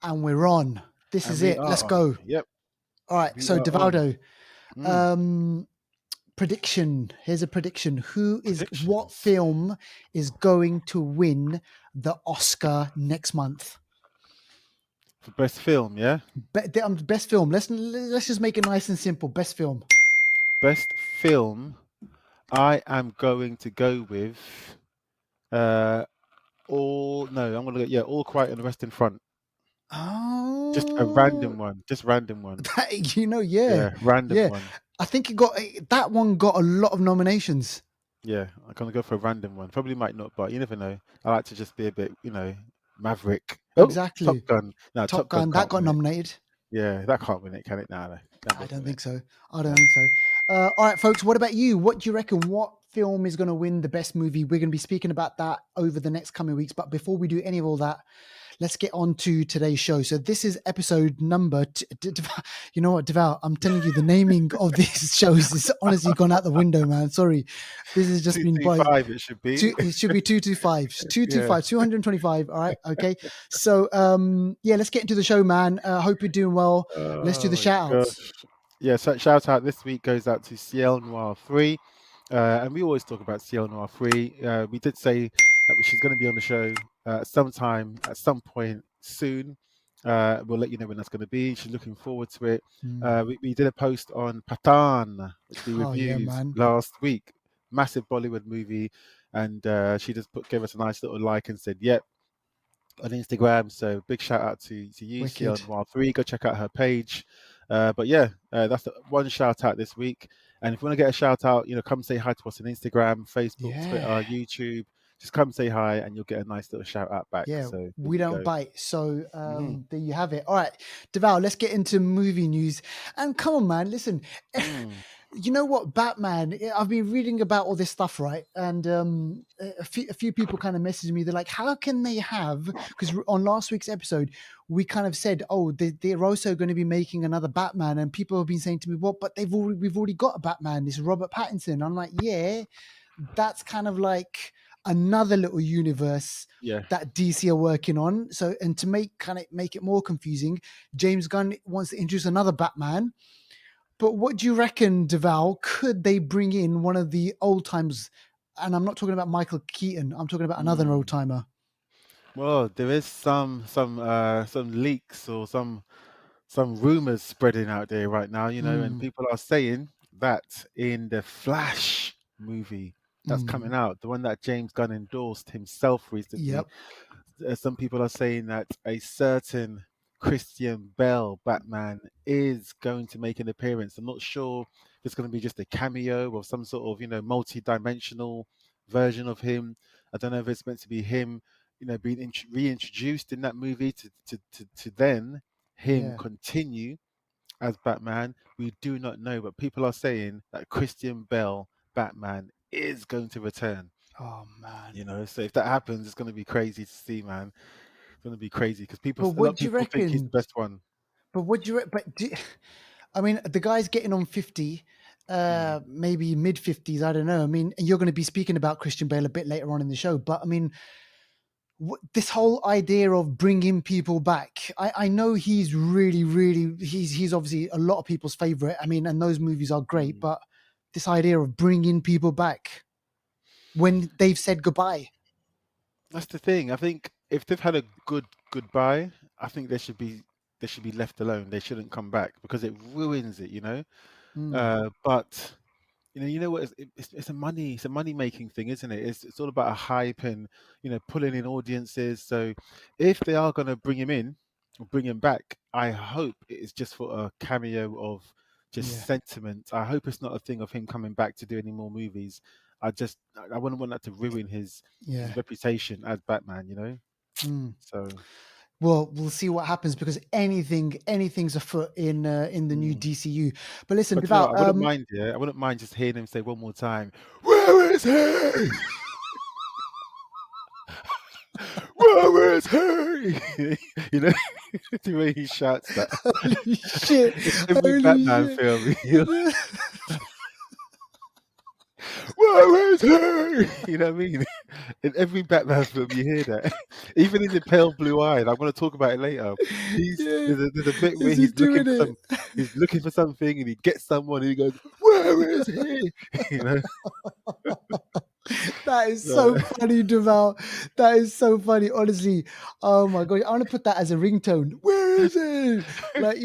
And we're on. This And is we it. are Let's on. go. Yep, All right. we So, are on. Devaldo, prediction. Here's a prediction. What Predictions. film is going to win the Oscar next month? For best film, yeah? Best film. Let's just make it nice and simple. Best film. Best film, I am going to go with I'm gonna go, All Quiet on the Western Front. Just a Oh, random one. Just random one. yeah, Yeah, random yeah. one. I think that one got a lot of nominations. Yeah, I'm gonna go for a random one. Probably might not, but you never know. I like to just be a bit, maverick. Oh, Top Exactly. Gun. No, Top Top Gun Gun that can't got win it. nominated. Yeah, that can't win it, can it? No, that I won't don't win it. think so. I don't No. think so. All right, folks. What about you? What do you reckon? What film is going to win the best movie? We're going to be speaking about that over the next coming weeks. But before we do any of all that, let's get on to today's show. So this is episode number. You know what, Deval? I'm telling you, the naming of these shows is honestly gone out the window, man. Sorry, this has just been by 225 it should be. It should be 225, Yeah. 225. All right. Okay. So, yeah, let's get into the show, man. Hope you're doing well. Let's do Oh the my shout outs. gosh. Yeah, so shout out this week goes out to Ciel Noir 3. And we always talk about Ciel Noir 3. We did say that she's going to be on the show sometime at some point soon. We'll let you know when that's going to be. She's looking forward to it. We did a post on Patan, which we Oh, yeah, reviewed man. last week. Massive Bollywood movie. And she just gave us a nice little like and said, yep, on Instagram. So big shout out to you, Ciel Wicked. Noir 3. Go check out her page. But yeah, that's the one shout out this week. And if you want to get a shout out, come say hi to us on Instagram, Facebook, Twitter, Yeah. YouTube. Just come say hi and you'll get a nice little shout out back. Yeah. So there We you don't go. bite. So Mhm. there you have it. All right. Deval, let's get into movie news. And come on, man. Listen. Mm. You know what, Batman? I've been reading about all this stuff, right? And a few people kind of messaged me. They're like, "How can they have?" Because on last week's episode, we kind of said, "Oh, they're also going to be making another Batman," and people have been saying to me, "Well, but we've already got a Batman. This Robert Pattinson." I'm like, "Yeah, that's kind of like another little universe." Yeah. That DC are working on. So, and to make it more confusing, James Gunn wants to introduce another Batman. But what do you reckon, Deval? Could they bring in one of the old timers? And I'm not talking about Michael Keaton. I'm talking about another old Mm. timer. Well, there is some leaks or some rumors spreading out there right now, and people are saying that in the Flash movie that's coming out, the one that James Gunn endorsed himself recently, Yep. some people are saying that a certain Christian Bale Batman is going to make an appearance. I'm not sure if it's going to be just a cameo or some sort of, multi-dimensional version of him. I don't know if it's meant to be him, being reintroduced in that movie to then him Yeah. continue as Batman. We do not know, but people are saying that Christian Bale Batman is going to return. Oh man. So if that happens, it's going to be crazy to see, man. It's going to be crazy because But a lot what of do you people think he's the reckon? best one. But what do you? I mean, the guy's getting on 50, Mm. maybe mid 50s. I don't know. I mean, you're going to be speaking about Christian Bale a bit later on in the show. But I mean, this whole idea of bringing people back, I know he's really he's obviously a lot of people's favorite. I mean, and those movies are great, Mm. but this idea of bringing people back when they've said goodbye. That's the thing. I think if they've had a good goodbye, I think they should be left alone. They shouldn't come back because it ruins it. But what? It's a money making thing, isn't it? It's all about a hype and pulling in audiences. So if they are going to bring him in or bring him back, I hope it is just for a cameo of just Yeah, sentiment. I hope it's not a thing of him coming back to do any more movies. I wouldn't want that to ruin his yeah. reputation as Batman. Mm. So Well, we'll see what happens because anything's afoot in the new mm. DCU. But listen, But you know Deval, what? I wouldn't mind just hearing him say one more time, "Where is he? Where is he?" you know, the way he shouts that. holy shit, In every holy Batman shit. film, "Where is he? You know what I mean? In every Batman film, you hear that. Even in the Pale Blue Eye, I'm going to talk about it later. Yeah. There's a bit where Is he doing it? he's looking for something, and he gets someone, and he goes, "Where is he?" You know. That is so So, funny, Duval. That is so funny, honestly. Oh my god, I want to put that as a ringtone. Where is it? Like,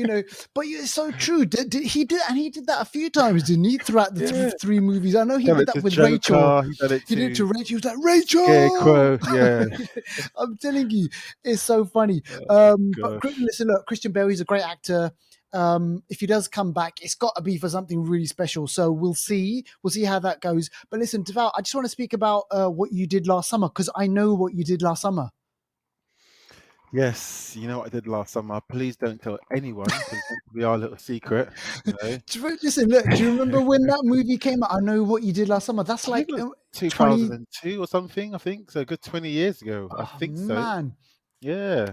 but it's so true. He did, and he did that a few times, didn't he? Throughout the yeah, three movies, I know he he done did it that to with Rachel. Joker. He done it He did it to to Rachel. He was like, Rachel. Scarecrow. Yeah. I'm telling you, it's so funny. Oh But gosh. listen, look, Christian Bale, he's a great actor. If he does come back, it's got to be for something really special. So we'll see. We'll see how that goes. But listen, Deval, I just want to speak about what you did last summer because I know what you did last summer. Yes, you know what I did last summer. Please don't tell anyone because it's meant to be our little secret. You know, Listen, look, do you remember when that movie came out? I know what you did last summer. That's I think like it was 20. 2002 or something. I think so. A good 20 years ago. I Oh, think so. man. Yeah.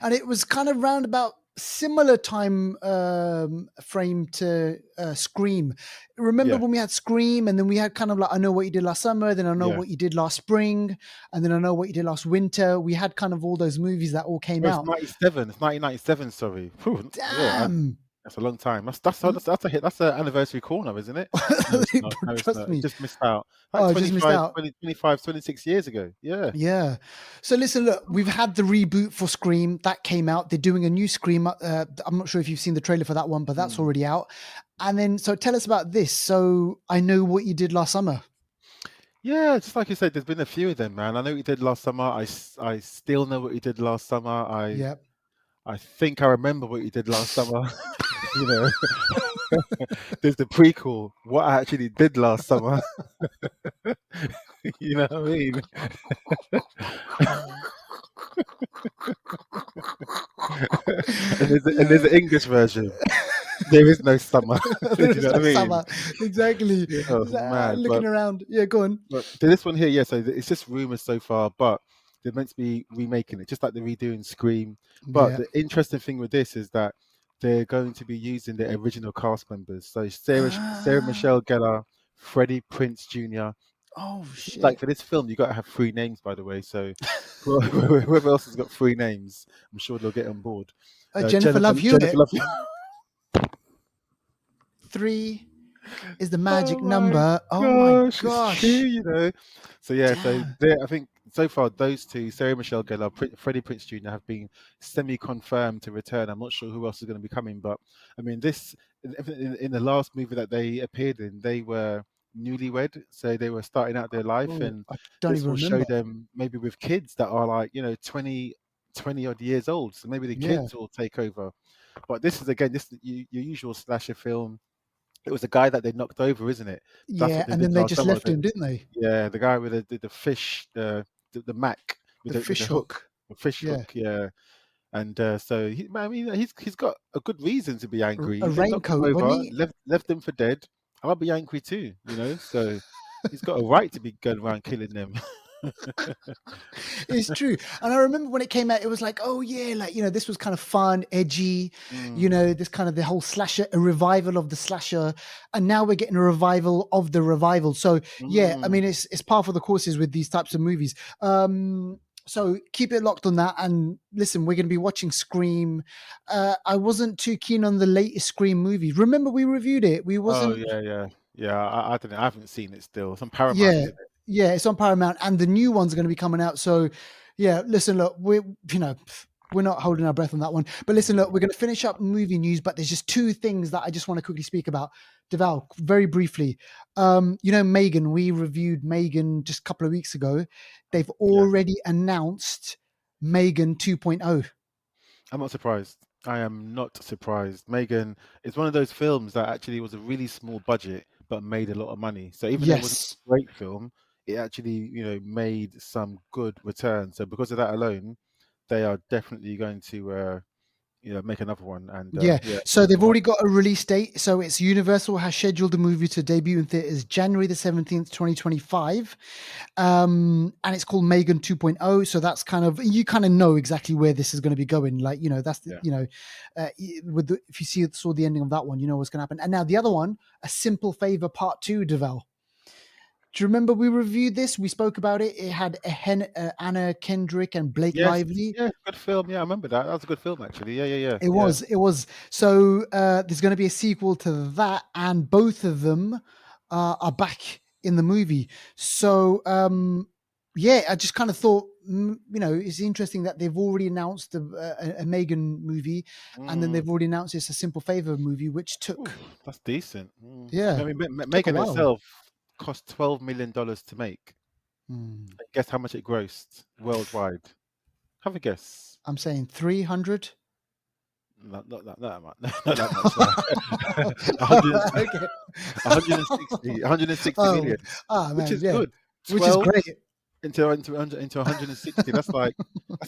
And it was kind of round about similar time frame to Scream. Remember Yeah. when we had Scream, and then we had kind of like I know what you did last summer, then I know Yeah. what you did last spring, and then I know what you did last winter. We had kind of all those movies that all came Oh, it's out. 97. It's 1997. Sorry. Phew, yeah. Damn. That's a long time. That's a hit. That's an anniversary corner, isn't it? No, it's not. No, it's Trust not. It me. just missed out. Like Oh, I just missed out. 25, 26 years ago. Yeah. Yeah. So listen, look, we've had the reboot for Scream that came out. They're doing a new Scream. I'm not sure if you've seen the trailer for that one, but that's Mm. already out. And then, so tell us about this. So I know what you did last summer. Yeah, just like you said, there's been a few of them, man. I know what you did last summer. I still know what you did last summer. Yeah. I think I remember what you did last summer. You know, there's the prequel, what I actually did last summer. You know what I mean? And there's the English version. There is no summer. Do There you is know no what I mean? summer. Exactly. Yeah, oh, It's like, mad. looking around. Yeah, go on. But this one here, yeah. So it's just rumors so far, but they're meant to be remaking it, just like they're redoing Scream. But Yeah. the interesting thing with this is that they're going to be using the original cast members. So Sarah Ah, Michelle Gellar, Freddie Prince Jr. oh, Like shit. for this film, you got to have three names, by the way. So whoever else has got three names, I'm sure they'll get on board. Jennifer Love Jennifer Hewitt. Love. 3 is the magic Oh my number. Oh my gosh, it's true, gosh. you know. So yeah, Damn. I think so far those two, Sarah Michelle Gellar, Freddie Prince Jr. have been semi-confirmed to return. I'm not sure who else is going to be coming, but I mean, in the last movie that they appeared in, they were newlywed, so they were starting out their life, Oh, and I don't this even will show remember. them maybe with kids that are like 20 odd years old. So maybe the Yeah. kids will take over. But this is again, your usual slasher film. It was the guy that they knocked over, isn't it? That's Yeah. what they And did then they last just summer. left him, didn't they? Yeah, the guy with the fish, the Mac The with the fish hook, hook. the fish hook. Yeah. Yeah, and so I mean, he's got a good reason to be angry. A They knocked him raincoat, wasn't over, he? left him for dead. I'll be angry too, So he's got a right to be going around killing them. It's true. And I remember when it came out, it was like, oh yeah, like, this was kind of fun, edgy, Mm, this kind of the whole slasher, a revival of the slasher. And now we're getting a revival of the revival. So yeah, I mm. mean, it's par for the courses with these types of movies. So keep it locked on that. And listen, we're going to be watching Scream. I wasn't too keen on the latest Scream movie. Remember we reviewed it. We Oh wasn't. yeah. I don't know. I haven't seen it still. It's on Paramount, Yeah, isn't it? yeah, it's on Paramount, and the new one's going to be coming out. So, yeah, listen, look, we're not holding our breath on that one. But listen, look, Mm, we're going to finish up movie news, but there's just two things that I just want to quickly speak about. Deval, very briefly. Megan, we reviewed Megan just a couple of weeks ago. They've yeah. already announced Megan 2.0. I'm not surprised. I am not surprised. Megan is one of those films that actually was a really small budget but made a lot of money. So even though it wasn't Yes. a great film, it actually, made some good return. So because of that alone, they are definitely going to, make another one. And Yeah. yeah, So they've I'm up. already got a release date. So it's Universal has scheduled the movie to debut in theaters January the 17th, 2025. And it's called Megan 2.0. So that's you kind of know exactly where this is going to be going. Like, that's Yeah. if you saw the ending of that one, you know what's going to happen. And now the other one, A Simple Favor Part 2, Devel. Do you remember we reviewed this? We spoke about it. It had Anna Kendrick and Blake Yes, Lively. yeah, good film. Yeah, I remember that. That was a good film, actually. Yeah, yeah, yeah, It yeah. was. It was. So there's going to be a sequel to that, and both of them are back in the movie. So yeah, I just kind of thought, it's interesting that they've already announced a Megan movie, and then Mm. they've already announced it's a Simple Favor movie, which Oof, took that's decent. Mm. I yeah mean, took a Megan while. itself cost $12 million to make. Hmm. Guess how much it grossed worldwide? Have a guess. I'm saying 300. Not that much. Not that much. 100, Okay. 160 Oh, million, which man, is yeah, good. which is 12 great. into 160. That's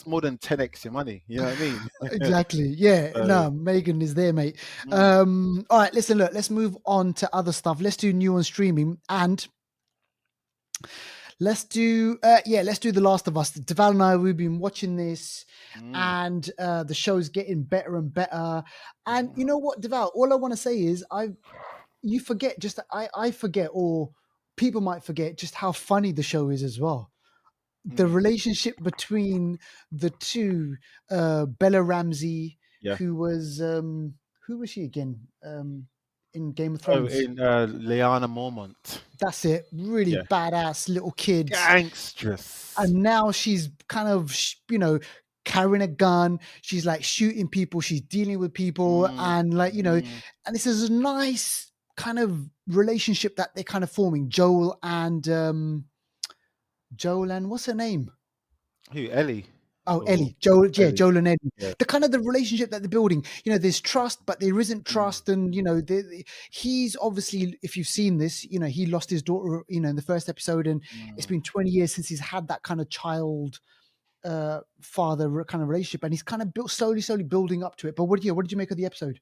more than 10x your money. You know what I mean? Exactly. Yeah. So, No, Megan is there, mate. mm, All right. Listen, look, let's move on to other stuff. Let's do new on streaming and let's do The Last of Us. Deval and I, we've been watching this mm, and the show's getting better and better. And mhm, you know what, Deval, all I want to say is you forget I forget, or people might forget just how funny the show is as well. The mm, relationship between the two, Bella Ramsey, yeah. who was she again? In Game of Oh, Thrones. in Liana Mormont. That's it. Really Yeah. badass little kids. Gangstress. And now she's kind of, carrying a gun. She's like shooting people. She's dealing with people. Mm, And like, mm. and this is a nice kind of relationship that they're kind of forming. Joel and what's her name? Who? Ellie? Oh, Or Ellie, Joel, yeah, Ellie? Joel and Ellie. Yeah. The kind of the relationship that they're building. There's trust, but there isn't Mm, trust, and he's obviously, if you've seen this, he lost his daughter, in the first episode, and it's mm. been 20 years since he's had that kind of child father kind of relationship, and he's kind of built slowly building up to it. But what did you make of the episode?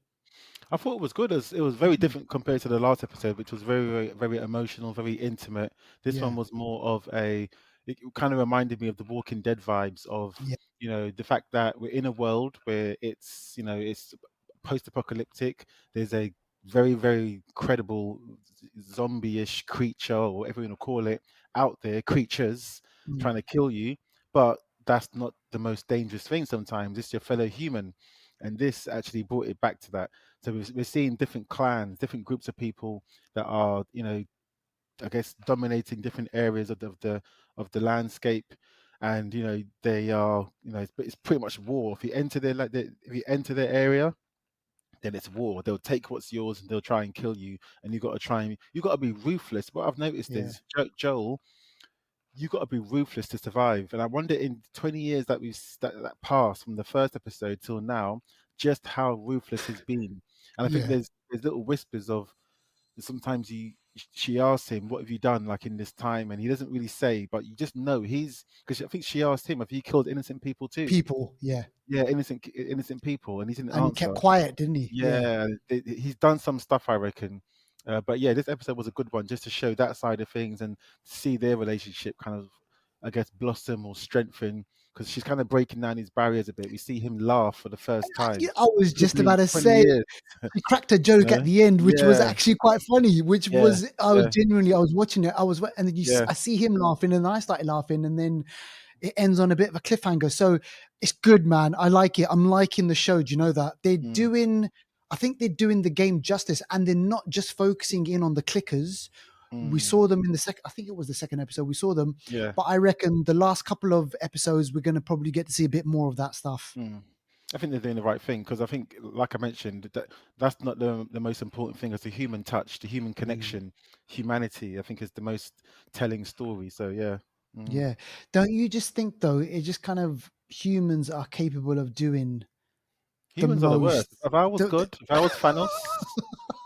I thought it was good. It was very different compared to the last episode, which was very, very, very emotional, very intimate. This one Yeah, was more of a. It kind of reminded me of the Walking Dead vibes of, yeah, the fact that we're in a world where it's post-apocalyptic. There's a very, very credible zombie-ish creature, or whatever you want to call it, out there, creatures mm, trying to kill you. But that's not the most dangerous thing sometimes. It's your fellow human. And this actually brought it back to that. So we're seeing different clans, different groups of people that are, I guess, dominating different areas of the landscape, and they are, it's pretty much war. If you enter if you enter their area, then it's war. They'll take what's yours and they'll try and kill you, and you got to be ruthless. What I've noticed yeah, is Joel, you got to be ruthless to survive. And I wonder, in 20 years that passed from the first episode till now, just how ruthless he's been. And I think yeah. there's little whispers of sometimes she asks him, "What have you done like in this time?" And he doesn't really say, but you just know because I think she asked him, "Have you killed innocent people too?" People, yeah, Yeah, innocent people, and he didn't and he answer. kept quiet, didn't he? Yeah, Yeah, he's done some stuff, I reckon. But yeah, this episode was a good one just to show that side of things and see their relationship kind of, I guess, blossom or strengthen, because she's kind of breaking down his barriers a bit. We see him laugh for the first time, I was just probably about to 20 say. years. He cracked a joke at the end, which was Yeah, actually quite funny. Which yeah, was I was yeah, genuinely I was watching it. And then yeah. I see him laughing, and I started laughing, and then it ends on a bit of a cliffhanger. So it's good, man. I like it. I'm liking the show. Do you know that they're Mm, doing? I think they're doing the game justice, and they're not just focusing in on the clickers. We mm, saw them in the second. I think it was the second episode. We saw them, yeah. but I reckon the last couple of episodes we're going to probably get to see a bit more of that stuff. Mm. I think they're doing the right thing, because I think, like I mentioned, that's not the most important thing. As the human touch, the human Mm. connection, humanity, I think, is the most telling story. So yeah. Mm. Yeah. Don't you just think though, it just kind of humans are capable of doing the Humans are the worst. most. If I was The, good, if I was Thanos,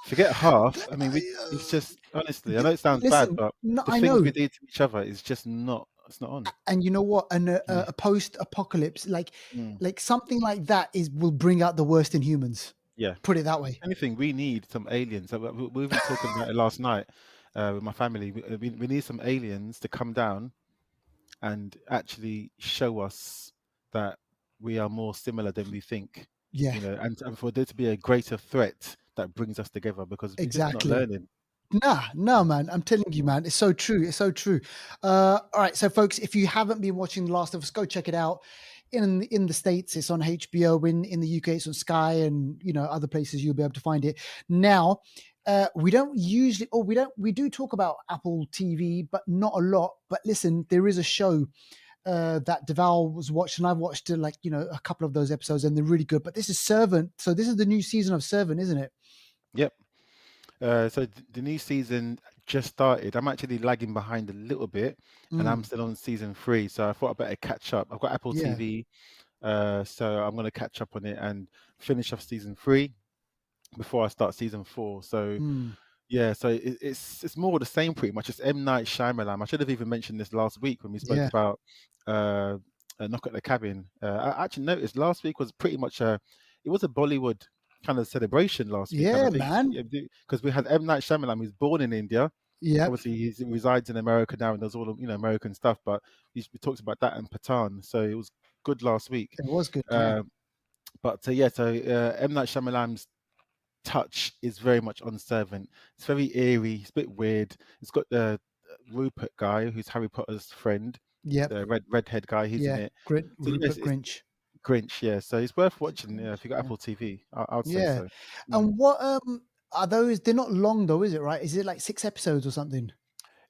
forget half. I mean, it's just, honestly, I know it sounds bad, listen, but no, the I things we know. do to each other is just not. It's not on. And you know what? Mm, A post-apocalypse, mm, like something like that will bring out the worst in humans. yeah. Put it that way. Anything, we need some aliens. We were even talking about it last night with my family. We need some aliens to come down and actually show us that we are more similar than we think, Yeah, and for there to be a greater threat that brings us together, because we're just not exactly. learning. Nah, no, man. I'm telling you, man. It's so true. It's so true. All right, so folks, if you haven't been watching The Last of Us, go check it out. In the States, it's on HBO. In the UK, it's on Sky, and other places you'll be able to find it. Now, we don't usually, or we do talk about Apple TV, but not a lot. But listen, there is a show that Deval was watched, and I've watched a couple of those episodes, and they're really good. But this is Servant, so this is the new season of Servant, isn't it? Yep. So the new season just started. I'm actually lagging behind a little bit, and I'm Mm, still on season 3. So I thought I better catch up. I've got Apple yeah. TV, so I'm gonna catch up on it and finish off season 3 before I start season 4. So Mm, yeah, so it's more of the same pretty much. It's M. Night Shyamalan. I should have even mentioned this last week when we spoke yeah. about uh, a Knock at the Cabin. I actually noticed last week was pretty much it was a Bollywood kind of celebration last week, and I Yeah, think man. because we had M. Night Shyamalan, who's born in India. Yep. Obviously, he resides in America now and does all the American stuff. But we talked about that and Patan, so it was good last week. It was good. Yeah. Um, but yeah, so M. Night Shyamalan's touch is very much on Servant. It's very eerie. It's a bit weird. It's got the Rupert guy who's Harry Potter's friend, Yep. the redhead guy. He's in Yeah. it. So yes, Rupert it's Grinch. Grinch. Yeah, so it's worth It's watching. Yeah, Grinch. if you got Yeah. Apple TV, I would say Yeah. so. Mm. And what are those? They're not long though, is it? Right? Is it like 6 episodes or something?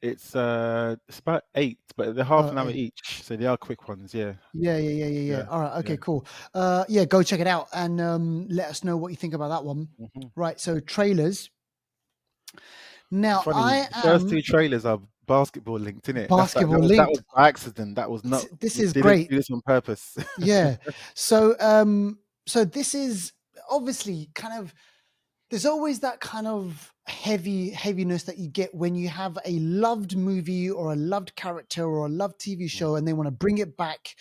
It's about 8, but they're half Oh, an hour 8. each, so they are quick ones. Yeah, Yeah, yeah, yeah, yeah, yeah. yeah, All right. yeah. Okay, cool. Yeah, go check it out and let us know what you think about that one. Hmm. Right. So trailers. It's Now funny. I The first am 2 trailers are basketball linked, in it. basketball That was linked. by accident. That was not. This We is didn't great. do this on purpose. Yeah. So this is obviously kind of there's always that kind of heaviness that you get when you have a loved movie or a loved character or a loved TV Mm, show and they want to bring it back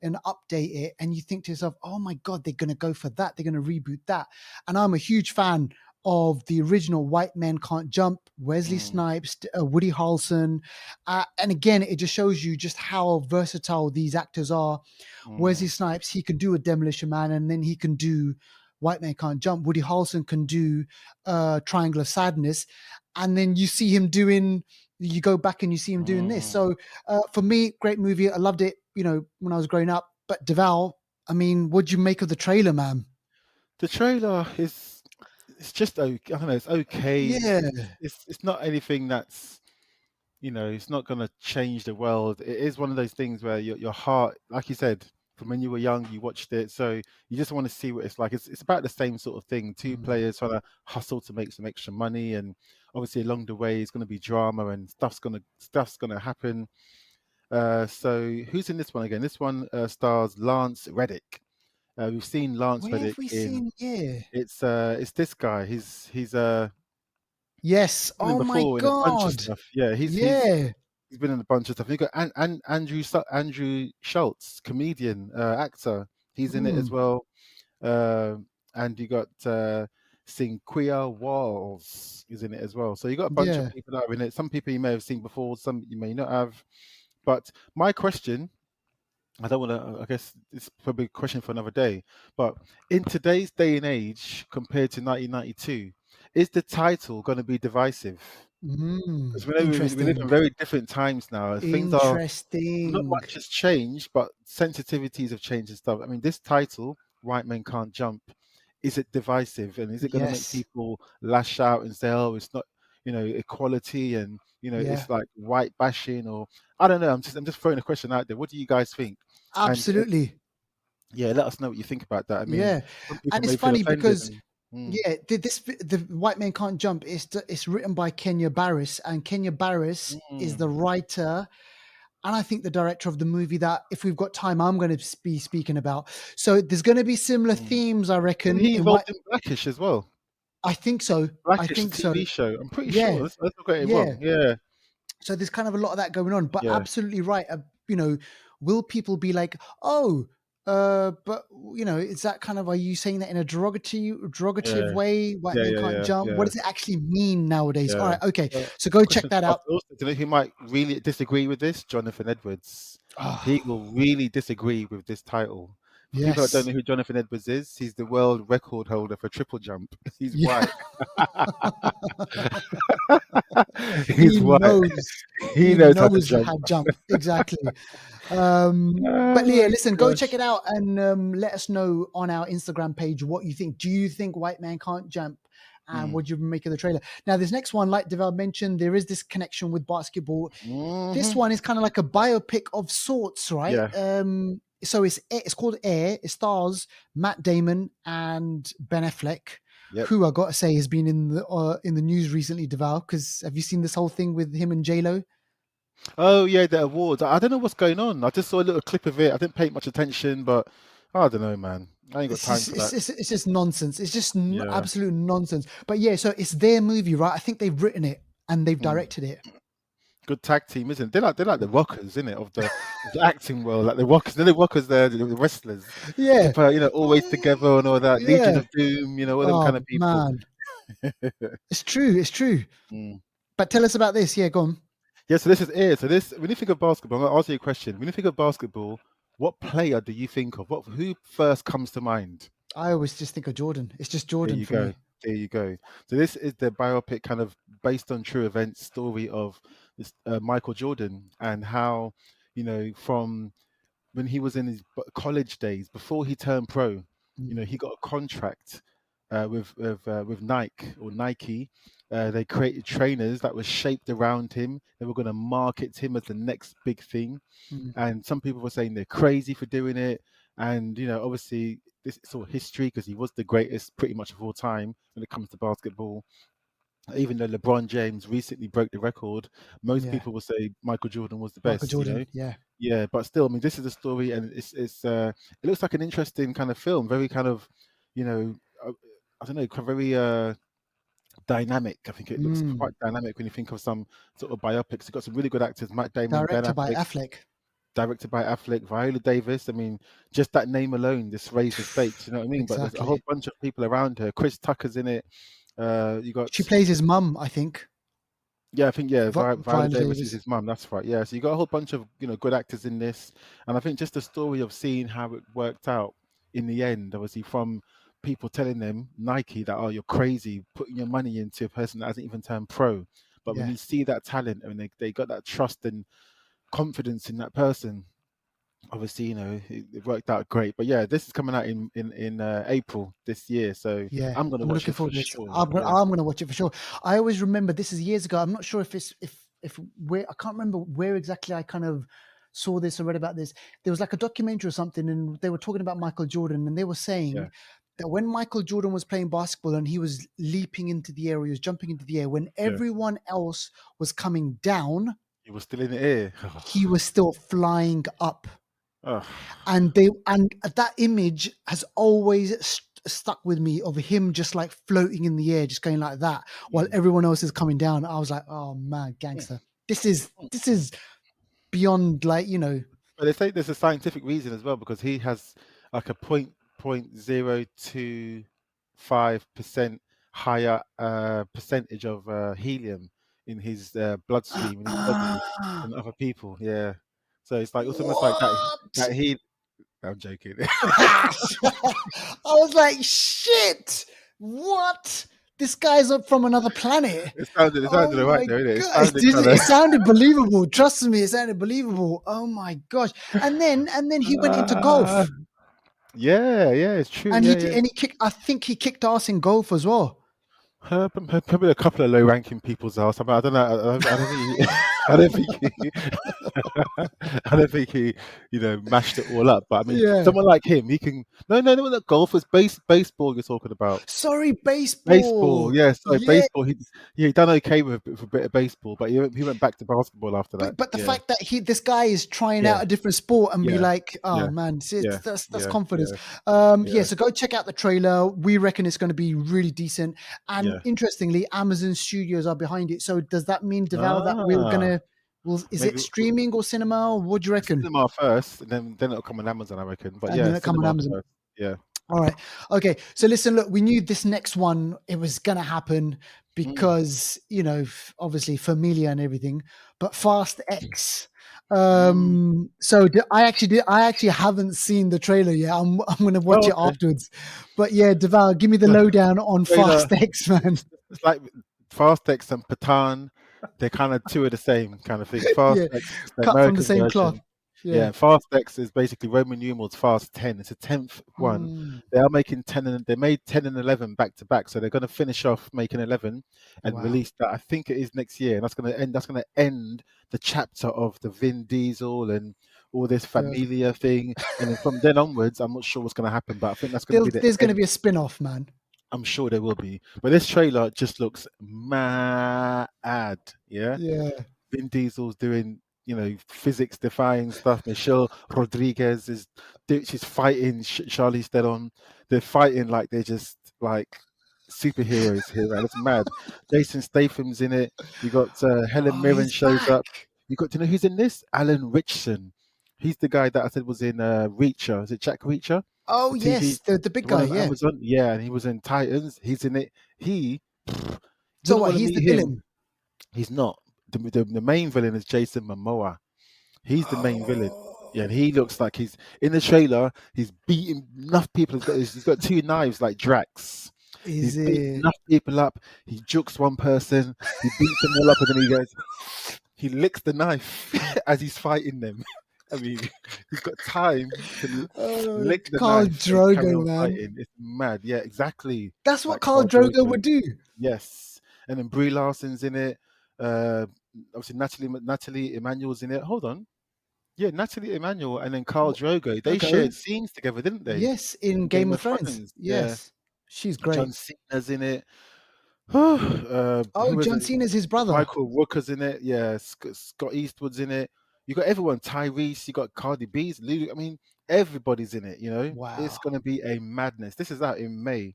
and update it and you think to yourself, oh my god, they're going to go for that, they're going to reboot that. And I'm a huge fan of the original White Men Can't Jump, Wesley mm, Snipes, Woody Harrelson, and again it just shows you just how versatile these actors are. Wesley mm, Snipes, he can do a Demolition Man, and then he can do White Man Can't Jump. Woody Harrelson can do Triangle of Sadness, and then you see him doing. You go back and you see him doing this. mm. So for me, great movie. I loved it. When I was growing up. But Deval, I mean, what'd you make of the trailer, man? The trailer is it's just okay. I don't know. It's okay. Yeah. It's not anything that's it's not gonna change the world. It is one of those things where your heart, like you said, from when you were young, you watched it, so you just want to see what it's like. It's about the same sort of thing. Two Mm. players trying to hustle to make some extra money, and obviously along the way, it's going to be drama and stuff's gonna happen. So who's in this one again? This one stars Lance Reddick. We've seen Lance Where have Reddick we in seen? Yeah. it's this guy. He's Yes. been in Oh my before in a bunch of God. stuff. Yeah, Yeah. he's been in a bunch of stuff. You got Andrew Schultz, comedian, actor. He's in it as Mm. well. And you got Cinquia Walls is in it as well. So you got a bunch of Yeah. people that are in it. Some people you may have seen before, some you may not have. But my question, I don't want to. I guess it's probably a question for another day. But in today's day and age, compared to 1992, is the title going to be divisive? Because we know we live in Interesting. very different times now. Things are not Interesting. much has changed, but sensitivities have changed and stuff. I mean, this title, "White Men Can't Jump," is it divisive, and is it going to make Yes. people lash out and say, "Oh, it's not, equality," and Yeah. it's like white bashing, or I don't know. I'm just throwing a question out there. What do you guys think? And Absolutely. yeah, let us know what you think about that. I mean, Yeah. some people And it's may feel funny offended, because and yeah, the White Men Can't Jump it's written by Kenya Barris, and Kenya Barris is the mm, writer and I think the director of the movie that if we've got time I'm going to be speaking about. So there's going to be similar mm. themes I Isn't reckon he in what involved in Blackish as well? I think so. I Blackish, the think so. TV show. I'm pretty Yeah. sure. Let's not get it Yeah. wrong. Yeah, So there's kind of a lot of that going on, but yeah, absolutely right. Will people be like, oh, but is that kind of, are you saying that in a derogative yeah, way? White yeah, men yeah, can't yeah, jump. What yeah, does it actually mean nowadays? All yeah. right. Okay. Uh, So go check question that to ask out. also, do you know who might really disagree with this? Jonathan Edwards. He Oh, will really disagree with this title For people that don't Yes. know who Jonathan Edwards is, he's the world record holder for triple jump. He's Yeah. white. He's He white. knows. He He knows how to knows jump. how to jump. Exactly. Oh But yeah, my listen, go check gosh. it out and let us know on our Instagram page what you think. Do you think White Man Can't Jump? And Mm. what do you make of the trailer? Now, this next one, like Deval mentioned, there is this connection with basketball. This Hmm. one is kind of like a biopic of sorts, right? Yeah. So it's called Air. It stars Matt Damon and Ben Affleck, Yep. who I got to say has been in the news recently. Deval, because have you seen this whole thing with him and J Lo? Oh yeah, the awards. I don't know what's going on. I just saw a little clip of it. I didn't pay much attention, but I don't know, man. I ain't got It's time just, for that. it's just nonsense. It's just Yeah. absolute nonsense. But yeah, so it's their movie, right? I think they've written it and they've Mm. directed it. Good tag team, isn't it? They're like the rockers, isn't it? Of the acting world, like the rockers. They're the rockers. They're the wrestlers. Yeah. Proper, always together and all that. Legion Yeah. of Doom, all them Oh kind of people. man. It's true. It's true. Mm. But tell us about this. Yeah, go on. Yeah, so this is it. So this, when you think of basketball, I'm gonna ask you a question. When you think of basketball, what player do you think of? Who first comes to mind? I always just think of Jordan. It's just There Jordan you for go. me. There you go. So this is the biopic, kind of based on true events, story of this Michael Jordan, and how, from when he was in his college days before he turned pro, Mm, he got a contract with Nike. They created trainers that were shaped around him. They were going to market him as the next big thing, mm, and some people were saying they're crazy for doing it. And obviously, this is sort of history because he was the greatest pretty much of all time when it comes to basketball. Even though LeBron James recently broke the record, most yeah. people will say Michael Jordan was the Michael best. Jordan. Yeah. Yeah, but still, I mean, this is a story, and it looks like an interesting kind of film, very kind of, you know, uh, I don't know, very dynamic. I think it looks Mm. quite dynamic when you think of some sort of biopics. You've got some really good actors: Matt Damon, Ben Directed by Affleck, Affleck. directed by Affleck, Viola Davis. I mean, just that name alone just raised the stakes. You know what I mean? But there's a whole Exactly. bunch of people around her. Chris Tucker's in it. You She got plays his mum, I think. Yeah, I think Viola Viola Davis is Davis. his mum. That's right. Yeah, so you got a whole bunch of good actors in this, and I think just the story of seeing how it worked out in the end, obviously from people telling them Nike that, oh, you're crazy putting your money into a person that hasn't even turned pro, but when Yeah. you see that talent and they got that trust and confidence in that person, obviously it worked out great. But yeah, this is coming out in April this year, so Yeah, I'm gonna I'm watch looking it for forward to this. sure. Yeah, I'm gonna watch it for sure. I always remember this is years ago. I'm not sure if it's if where I can't remember where exactly I kind of saw this or read about this. There was like a documentary or something, and they were talking about Michael Jordan, and they were yeah, saying that when Michael Jordan was playing basketball and he was leaping into the air, he was jumping into the air, when yeah. everyone else was coming down, He was still in the air. he was still flying up. Oh, And that image has always stuck with me of him just like floating in the air, just going like that while mm. everyone else is coming down. I was like, oh man, gangster. This is beyond, like, But they say there's a scientific reason as well because he has like a 0.025% higher percentage of helium in his bloodstream in his body ah, than other people. Yeah, so it's like it's almost like that. what? That he. I'm joking. I was like, shit, what? This guy's up from another planet. It sounded Oh alright my though, didn't it? It god! It, sounded did- kind of. it sounded believable. Trust me, it sounded believable. Oh my gosh! And then he went into golf, Yeah, yeah, it's true. and Yeah, yeah. he kicked. I think he kicked ass in golf as well. Probably a couple of low-ranking people's ass. I mean, I don't know. I don't think. I don't think he. I don't think he, mashed it all up. But I mean, Yeah. someone like him, he can. No, no, no. Not golf. It's baseball. You're talking about Sorry, baseball. baseball. Yeah, sorry, Yeah, baseball. He done okay with a bit of baseball, but he went back to basketball after that. but the Yeah, fact that this guy is trying yeah, out a different sport and be yeah, like, oh yeah, man, see, yeah, that's yeah, confidence. yeah, Yeah, yeah, so go check out the trailer. We reckon it's going to be really decent. And yeah. interestingly, Amazon Studios are behind it. So does that mean, Deval, that we're Ah, gonna? Well, is it maybe streaming or cinema? Or what do you reckon? cinema first, and then it'll come on Amazon, I reckon. But And yeah, then it come on cinema Amazon. first. Yeah. All right. Okay. So listen, look, we knew this next one, it was going to happen Mm. because, obviously familia and everything, but Fast X. Mm. So I actually haven't seen the trailer yet. I'm gonna watch Oh, it okay. afterwards. But yeah, Deval, give me the The lowdown on trailer. Fast X, man. It's like Fast X and Patan. They're kind of two of the same kind of thing. Fast Yeah, X is the cut from the American same cloth. version. Yeah. Yeah, Fast X is basically Roman numerals Fast 10. It's a 10th one. Mm, They are making 10 and they made 10 and 11 back to back. So they're going to finish off making 11 and wow. release that. I think it is next year. And that's going to end the chapter of the Vin Diesel and all this The, familia thing. And then from then onwards, I'm not sure what's going to happen, but I think that's going to be the there's going to end. be a spin-off, man. I'm sure there will be. But this trailer just looks mad. Yeah. Yeah. Vin Diesel's doing, physics defying stuff. Michelle Rodriguez she's fighting Charlize Theron. They're fighting like they're just like superheroes here, man. It's mad. Jason Statham's in it. You got Helen Oh, Mirren he's shows back. up. You got, do you know who's in this? Alan Richson. He's the guy that I said was in Reacher. Is it Jack Reacher? Oh The TV, yes, the big the one guy. on Yeah. Amazon. Yeah, and he was in Titans. He's in it. He So wouldn't what? want to He's meet the him. villain. He's not. The main villain is Jason Momoa. He's the main villain. Yeah, and Oh, he looks like he's in the trailer. He's beating enough people. He's got two knives like Drax. is He's beating it? enough people up. He jukes one person. He beats them all up, and then he goes. He licks the knife as he's fighting them. I mean, he's got time to Oh, lick the Carl knife and carry Drogo, on man. fighting. It's mad. Yeah, exactly. That's what Like Carl Khal Drogo Drogo. would do. Yes, and then Brie Larson's in it. Uh, Obviously Natalie Emmanuel's in it. Hold on, yeah, Natalie Emmanuel and then Khal Drogo. They Okay. shared scenes together, didn't they? Yes, in In Game Game of of Thrones. Thrones. Yeah, Yes, she's John great. Cena's in it. Oh, Who is John it? Cena's his brother. Michael Rooker's in it. Yeah, Scott Eastwood's in it. You got everyone. Tyrese. You got Cardi B's. Lulu. I mean, everybody's in it. It's Wow. gonna be a madness. This is out in May,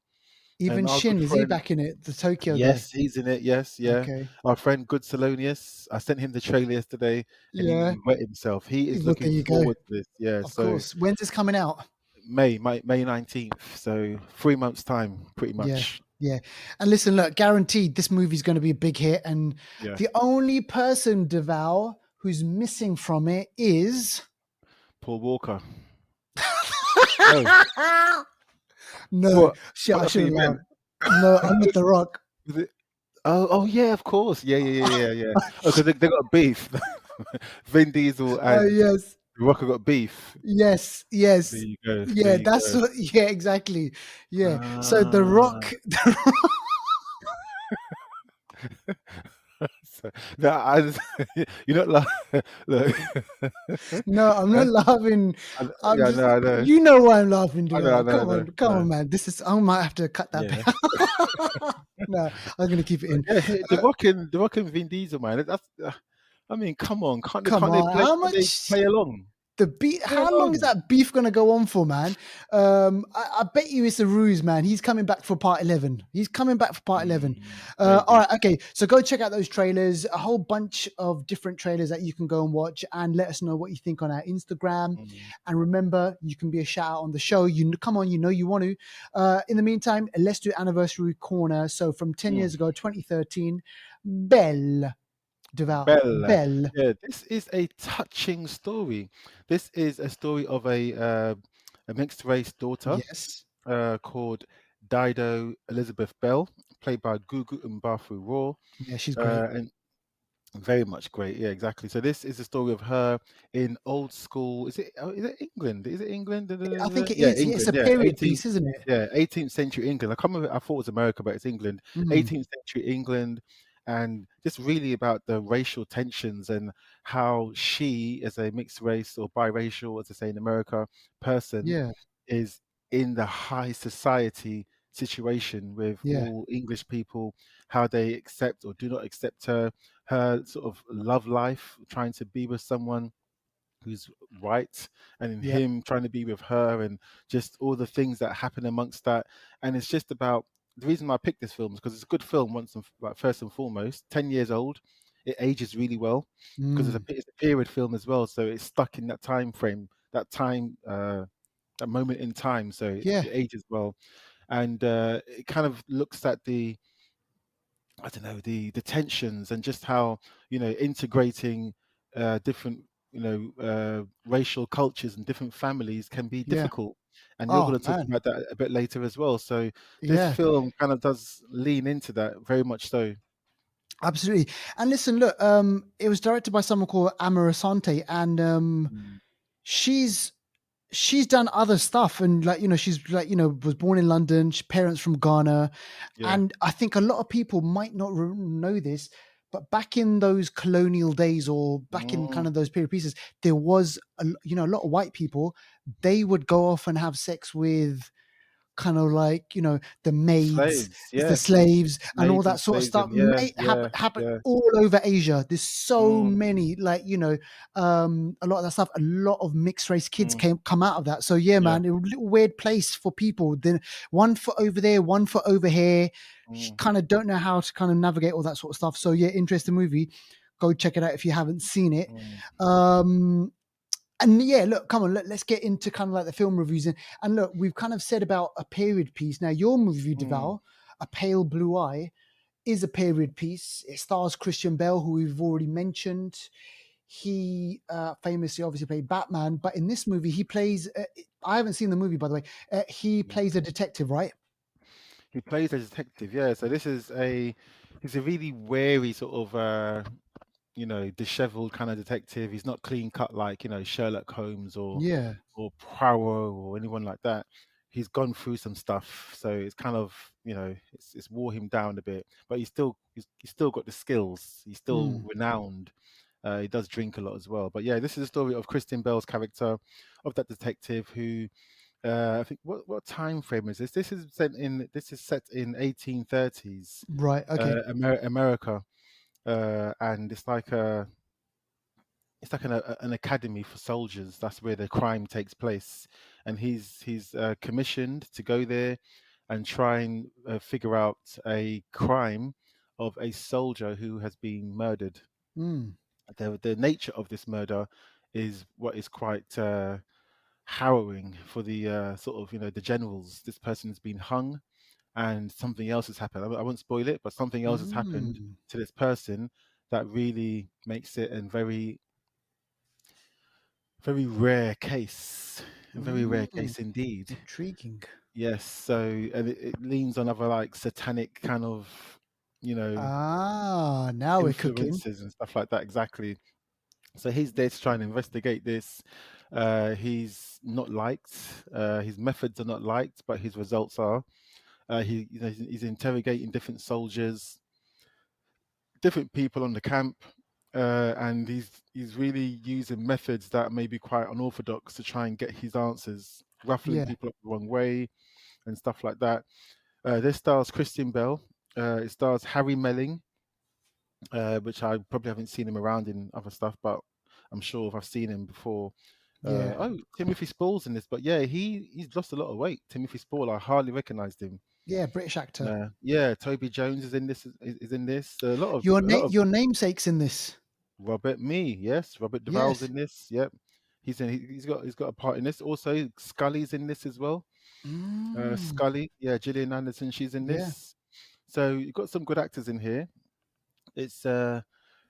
Even and our good Shin, is he friend. back in it? The Tokyo guy. Yes, he's in it. Yes, yeah. Okay. Our friend Good Salonius. I sent him the trailer yesterday, and Yeah. he wet himself. He is Well, looking there you go. forward to this. Yeah. Of So course. When's this coming out? May 19th. So 3 months time, pretty Yeah. much. Yeah. And listen, look, guaranteed this movie's going to be a big hit. And Yeah. the only person, Deval, who's missing from it is. Paul Walker. Oh, No, what? shit, Oh, I that's what should have you meant. laughed. No, I meant The Rock. Was it? Oh, yeah, of course. Yeah. Oh, because they got beef. Vin Diesel Oh, and yes. The Rock have got beef. Yes, There yes. you go. There Yeah, you that's go. what, yeah, exactly. Yeah. So The Ah. Rock, So, no, you're not look. no, I'm not laughing. I'm Yeah, I just, know, I know, you know why I'm laughing, I know, I Deval. know, I know, I Come know. on, man. This is, I might have to cut that Yeah. bit. No, I'm going to keep it in. Yeah, Uh, The Rock and Vin Diesel, man. I mean, come on, Come can't they on. play? How Can't they much play along? the beef? Play How long is along. that beef going to go on for, man? I bet you it's a ruse, man. He's coming back for part 11. He's coming back for part 11. All Maybe. right. Okay. So go check out those trailers, a whole bunch of different trailers that you can go and watch, and let us know what you think on our Instagram. Mm, And remember, you can be a shout out on the show. Come on, you know you want to. In the meantime, let's do anniversary corner. So from 10 mm. years ago, 2013, Belle, Deval, Belle. Belle. Yeah, this is a touching story. This is a story of a mixed race daughter Yes. called Dido Elizabeth Bell, played by Gugu Mbathu Raw, Yeah, she's great. and very much great. Yeah, exactly. So this is a story of her in old school. Is it England? Is it England? Da, da, I da, da? think it Yeah, is. Yeah, it's England. a Yeah, period 18th. piece, isn't it? Yeah, 18th century England. I can't remember. I thought it was America, but it's England. Mm, 18th century England, and just really about the racial tensions and how she, as a mixed race or biracial, as they say in America, person, yeah, is in the high society situation with yeah, all English people, how they accept or do not accept her sort of love life, trying to be with someone who's white, and in yeah, him trying to be with her, and just all the things that happen amongst that. And it's just about the reason why I picked this film is because it's a good film. Like first and foremost, 10 years old, it ages really well because mm, it's a period film as well, so it's stuck in that time frame, that time. That moment in time, so yeah, it ages well, and it kind of looks at I don't know, the tensions and just how integrating different racial cultures and different families can be Yeah. difficult, and you're Oh going to talk man. about that a bit later as well. So this Yeah. film kind of does lean into that very much so. Absolutely. And listen, look, it was directed by someone called Amara Asante, and Mm. she's she's done other stuff, and like she's like was born in London. She's parents from Ghana, Yeah. and I think a lot of people might not know this, but back in those colonial days, or back in kind Mm. of those period pieces, there was a lot of white people. They would go off and have sex with kind of like the maids, Slaves, the yeah, slaves, and all maids and that sort of slaves, stuff. and yeah, Happen yeah, yeah. all over Asia. There's so Mm, many, like a lot of that stuff. A lot of mixed race kids mm, come out of that. So yeah, yeah, man, it was a little weird place for people. Then one foot over there, one foot over here. mm, Kind of don't know how to kind of navigate all that sort of stuff. So yeah, interesting movie. Go check it out if you haven't seen it. mm, Um, and yeah, look, come on, let's get into kind of like the film reviews. And look, we've kind of said about a period piece. Now, your movie, mm. Deval, A Pale Blue Eye, is a period piece. It stars Christian Bale, who we've already mentioned. He famously obviously played Batman, but in this movie, he plays. I haven't seen the movie, by the way. He Mm. plays a detective, right? He plays a detective, yeah. So he's a really wary sort of disheveled kind of detective. He's not clean cut like, Sherlock Holmes Yeah. or Poirot or anyone like that. He's gone through some stuff, so it's kind of, it's wore him down a bit. But he's still got the skills. He's still Mm, renowned. He does drink a lot as well. But yeah, this is a story of Christian Bale's character, of that detective who, I think, what time frame is this? This is set in 1830s, right. Okay. America, and it's like an academy for soldiers. That's where the crime takes place, and he's commissioned to go there and try and figure out a crime of a soldier who has been murdered. Mm, The nature of this murder is what is quite harrowing for the sort of the generals. This person has been hung, and something else has happened. I won't spoil it, but something else has happened mm, to this person that really makes it a very rare case, a very rare mm. case indeed. Intriguing. Yes, so and it leans on other like satanic kind of, you know, Ah, now we're cooking. influences and stuff like that. Exactly. So he's there to try and investigate this. He's not liked. His methods are not liked, but his results are. He's interrogating different soldiers, different people on the camp, and he's really using methods that may be quite unorthodox to try and get his answers, ruffling Yeah. people up the wrong way and stuff like that. This stars Christian Bell. It stars Harry Melling, which I probably haven't seen him around in other stuff, but I'm sure if I've seen him before. Yeah. Oh, Timothy Spall's in this, but yeah, he's lost a lot of weight. Timothy Spall, I hardly recognised him. Yeah. British actor. Yeah, Toby Jones is in this. Is in this. Your A lot of your namesake's in this. Robert Mee. Yes, Robert Duvall's Yes. in this. Yep, he's got a part in this. Also, Scully's in this as well. Mm, Scully, yeah, Gillian Anderson, she's in yeah. this. So you've got some good actors in here. It's uh,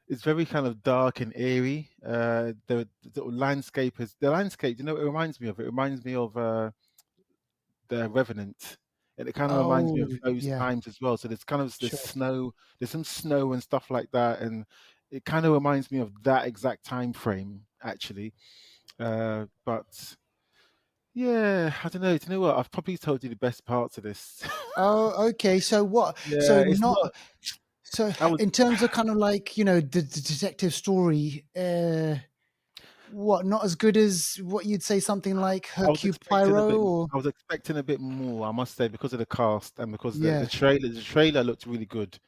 it's very kind of dark and eerie. The sort of landscape is the landscape. You know, what it reminds me of. It reminds me of the Revenant, and it kind of reminds me Oh, of those yeah. times as well. So there's kind of this Sure. snow. There's some snow and stuff like that, and it kind of reminds me of that exact time frame actually. But yeah, I don't know. Do you know what? I've probably told you the best parts of this. Oh, okay. So what? Yeah, So it's not. not. So I was in terms of kind of like the detective story, what not as good as what you'd say something like I was Hercule expecting a Poirot bit. or I was expecting a bit more, I must say, because of the cast and because the yeah, trailer. The trailer looked really good,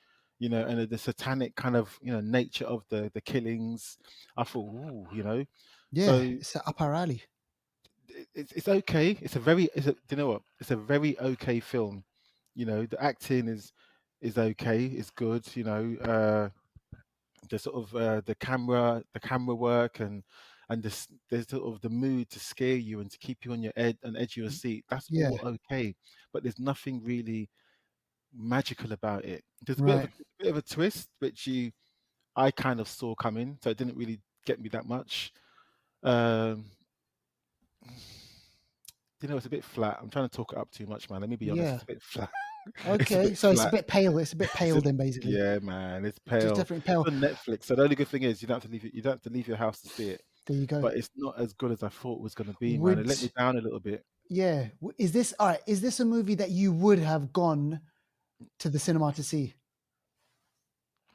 and the satanic kind of nature of the killings. I thought, ooh, yeah, so it's up our alley. it's okay. Do you know what? It's a very okay film. The acting is okay. It's good. The sort of the camera work and there's sort of the mood to scare you and to keep you on your edge of your seat. That's Yeah, all okay, but there's nothing really magical about it. There's a right. bit of a twist which I kind of saw coming, so it didn't really get me that much. Um, it's a bit flat. I'm trying to talk it up too much, man. Let me be honest. Yeah. It's a bit flat. It's a Okay. bit So it's a flat. bit pale. It's a bit It's pale a, then, basically. yeah, man. It's Just pale. definitely It's pale. on Netflix. So the only good thing is you don't have to leave it. You don't have to leave your house to see it. There you go. But it's not as good as I thought it was going to be, man. It Would let me down a little bit. Yeah. Is this all right? Is this a movie that you would have gone to the cinema to see?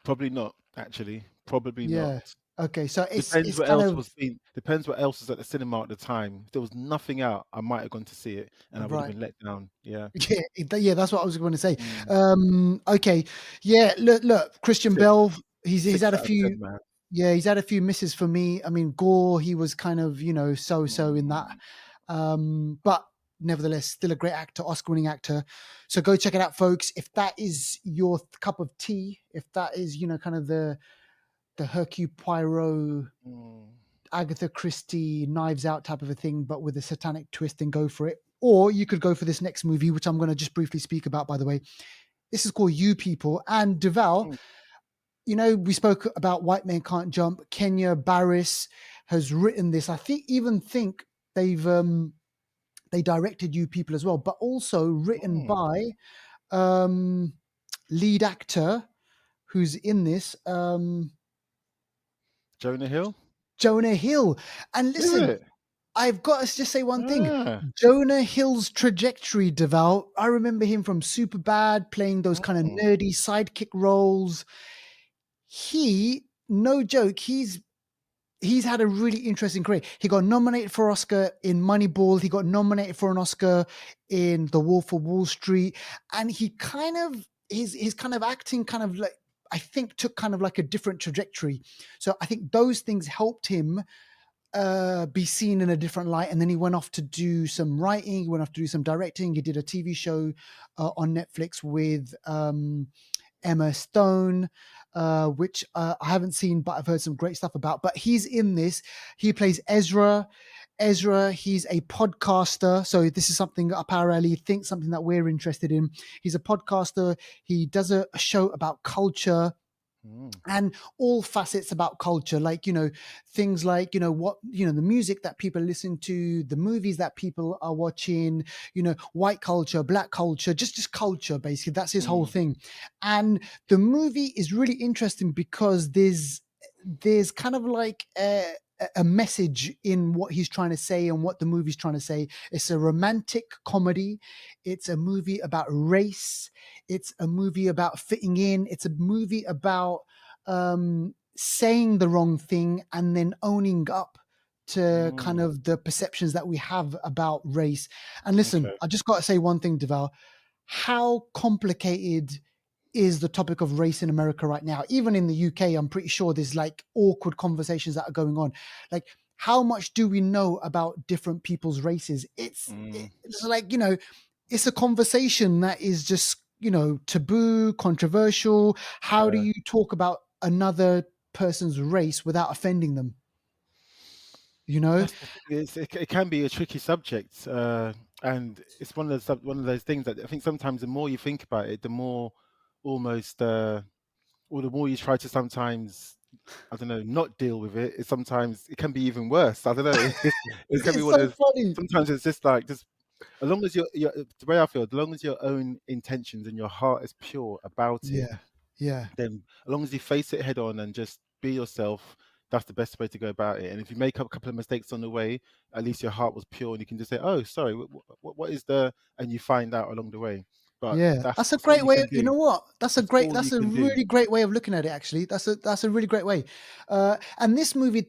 Probably not. Actually, probably not. Yeah. Okay. So Depends it's what kind else of was being. Depends what else was at the cinema at the time. If there was nothing out, I might have gone to see it, and I would have right. been let down. Yeah. Yeah, yeah, that's what I was going to say. Mm. Okay, yeah. Look, Christian Six, Bell. He's six had a out of few. 10, man. Yeah, he's had a few misses for me. I mean, Gore. He was kind of so in that, Mm. but nevertheless, still a great actor, Oscar-winning actor. So go check it out, folks. If that is your cup of tea, if that is kind of the Hercule Poirot, Mm. Agatha Christie, Knives Out type of a thing, but with a satanic twist, then go for it. Or you could go for this next movie, which I'm going to just briefly speak about, by the way. This is called You People. And Duval, Mm. we spoke about White Men Can't Jump. Kenya Barris has written this. I think they directed You People as well, but also written Mm. by um, lead actor who's in this, Jonah Hill. Jonah Hill. And Is listen, it? I've got to just say one thing. Ah. Jonah Hill's trajectory, Deval. I remember him from Superbad, playing those kind of Mm. nerdy sidekick roles. No joke, he's had a really interesting career. He got nominated for Oscar in Moneyball. He got nominated for an Oscar in The Wolf of Wall Street, and he kind of his kind of acting kind of like I think took kind of like a different trajectory. So I think those things helped him be seen in a different light. And then he went off to do some writing. He went off to do some directing. He did a TV show on Netflix with Emma Stone, which I haven't seen, but I've heard some great stuff about. But he's in this. He plays Ezra. He's a podcaster. So this is something apparently thinks something that we're interested in. He's a podcaster. He does a show about culture Mm. and all facets about culture, like things like what the music that people listen to, the movies that people are watching, white culture, black culture, just culture, basically. That's his whole Mm. thing. And the movie is really interesting because there's kind of like a message in what he's trying to say and what the movie's trying to say. It's a romantic comedy. It's a movie about race. It's a movie about fitting in. It's a movie about saying the wrong thing and then owning up to kind Mm. of the perceptions that we have about race. And listen, Okay. I just got to say one thing, Deval. How complicated is the topic of race in America right now? Even in the UK, I'm pretty sure there's like awkward conversations that are going on. Like, how much do we know about different people's races? Mm. It's like, it's a conversation that is just, taboo, controversial. How do Yeah. you talk about another person's race without offending them? You know? That's the thing. It can be a tricky subject, and it's one of those things that I think sometimes the more you think about it, the more almost, or the more you try to sometimes, I don't know, not deal with it. Sometimes it can be even worse. I don't know. It can be It's one of so those. funny. Sometimes it's just like just as long as the way I feel, as long as your own intentions and your heart is pure about it, Yeah. Yeah. then as long as you face it head on and just be yourself, that's the best way to go about it. And if you make up a couple of mistakes on the way, at least your heart was pure and you can just say, "Oh, sorry, what is the?" And you find out along the way. But Yeah, that's that's a all great you way. can You do. know what? That's all you That's a can do. really great way of looking at it. Actually, that's a really great way. And this movie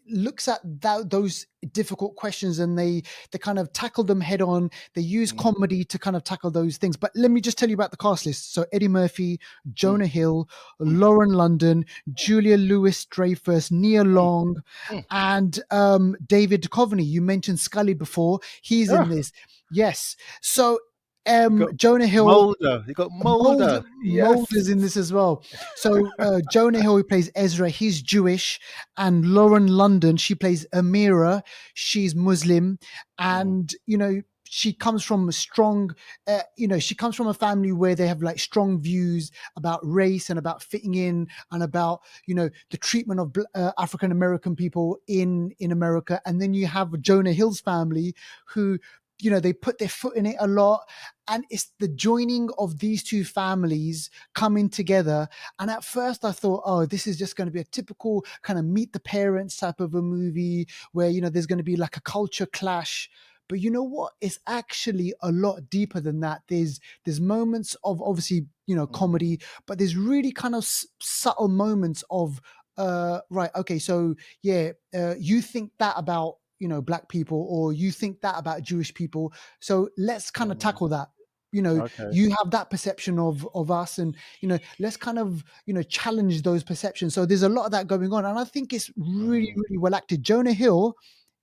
looks at those difficult questions, and they kind of tackle them head on. They use Mm, comedy to kind of tackle those things. But let me just tell you about the cast list. So Eddie Murphy, mm, Jonah Hill, mm, Lauren London, mm, Julia Louis Dreyfus, Nia mm, Long, mm. and David Duchovny. You mentioned Scully before. He's in Ah, this. Yes. So you got Jonah Hill, Mulder. You got Mulder. Mulder's Yes. in this as well. So Jonah Hill, who plays Ezra, he's Jewish, and Lauren London, she plays Amira, she's Muslim, Mm, and she comes from a strong, she comes from a family where they have like strong views about race and about fitting in and about, the treatment of African American people in America. And then you have Jonah Hill's family who, they put their foot in it a lot. And it's the joining of these two families coming together. And at first I thought, oh, this is just going to be a typical kind of meet the parents type of a movie where, there's going to be like a culture clash. But you know what? It's actually a lot deeper than that. There's moments of obviously, comedy, but there's really kind of subtle moments of, right, okay, so yeah, you think that about, black people, or you think that about Jewish people. So let's kind of tackle that. Okay. You have that perception of us, and let's kind of challenge those perceptions. So there's a lot of that going on, and I think it's really, really well acted. Jonah Hill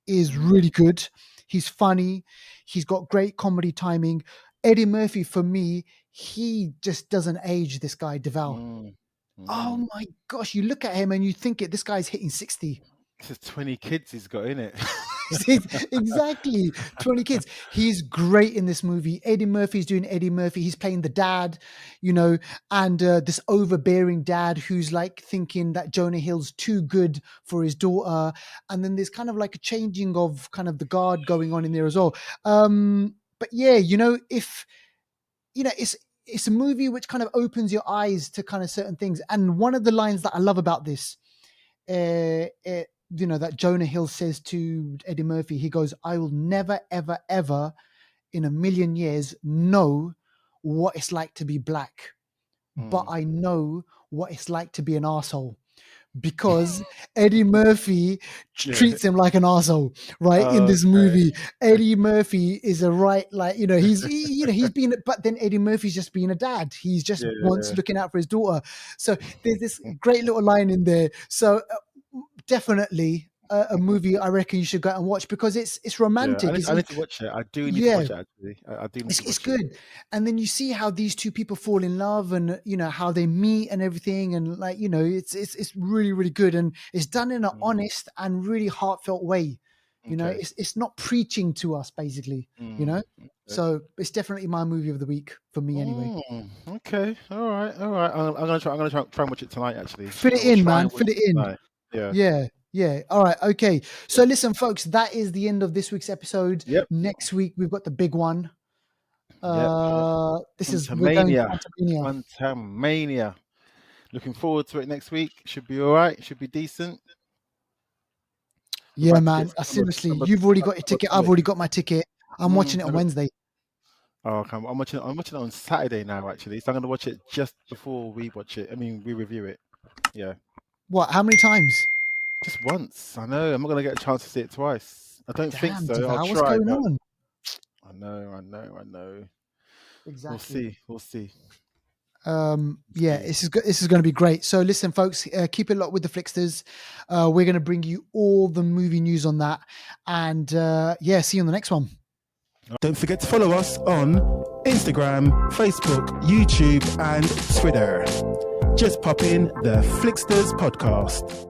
is really good. He's funny. He's got great comedy timing. Eddie Murphy, for me, he just doesn't age, this guy, DeVal. Mm. Oh my gosh, you look at him and you think this guy's hitting 60. This is 20 kids he's got in it. Exactly, 20 kids. He's great in this movie. Eddie Murphy's doing Eddie Murphy. He's playing the dad, and this overbearing dad who's like thinking that Jonah Hill's too good for his daughter. And then there's kind of like a changing of kind of the guard going on in there as well. But yeah, if it's a movie which kind of opens your eyes to kind of certain things. And one of the lines that I love about this, that Jonah Hill says to Eddie Murphy, he goes, "I will never, ever, ever in a million years know what it's like to be black, but I know what it's like to be an arsehole." Because Eddie Murphy treats him like an arsehole, right? In this movie, Eddie Murphy is a right, like, he's being, but then Eddie Murphy's just being a dad. He's just wants looking out for his daughter. So there's this great little line in there. So definitely a movie I reckon you should go out and watch, because it's romantic. I need to watch it. I do need to watch it, actually. I do need to watch it's good. And then you see how these two people fall in love, and how they meet and everything, and like, it's really, really good, and it's done in an honest and really heartfelt way. It's not preaching to us, basically. So it's definitely my movie of the week for me, anyway. Okay, all right. I'm gonna try and watch it tonight, actually. Fit it in, man. Fit it in. Yeah. All right. Okay. So listen, folks, that is the end of this week's episode. Yep. Next week we've got the big one. This is we're going Phantomania. Looking forward to it next week. Should be all right. Should be decent. Yeah, man. Seriously, you've already got your ticket. I've already got my ticket. I'm watching it on Wednesday. Oh, okay. I'm watching it on Saturday now, actually. So I'm gonna watch it just before we watch it. I mean, we review it. Yeah. What? How many times? Just once. I know. I'm not gonna get a chance to see it twice. I don't think so. DeVal, I'll what's try. going on? I know. Exactly. We'll see. Yeah, this is going to be great. So listen, folks, keep it locked with the Flixters. We're going to bring you all the movie news on that, and see you on the next one. Don't forget to follow us on Instagram, Facebook, YouTube, and Twitter. Just pop in the Flixters podcast.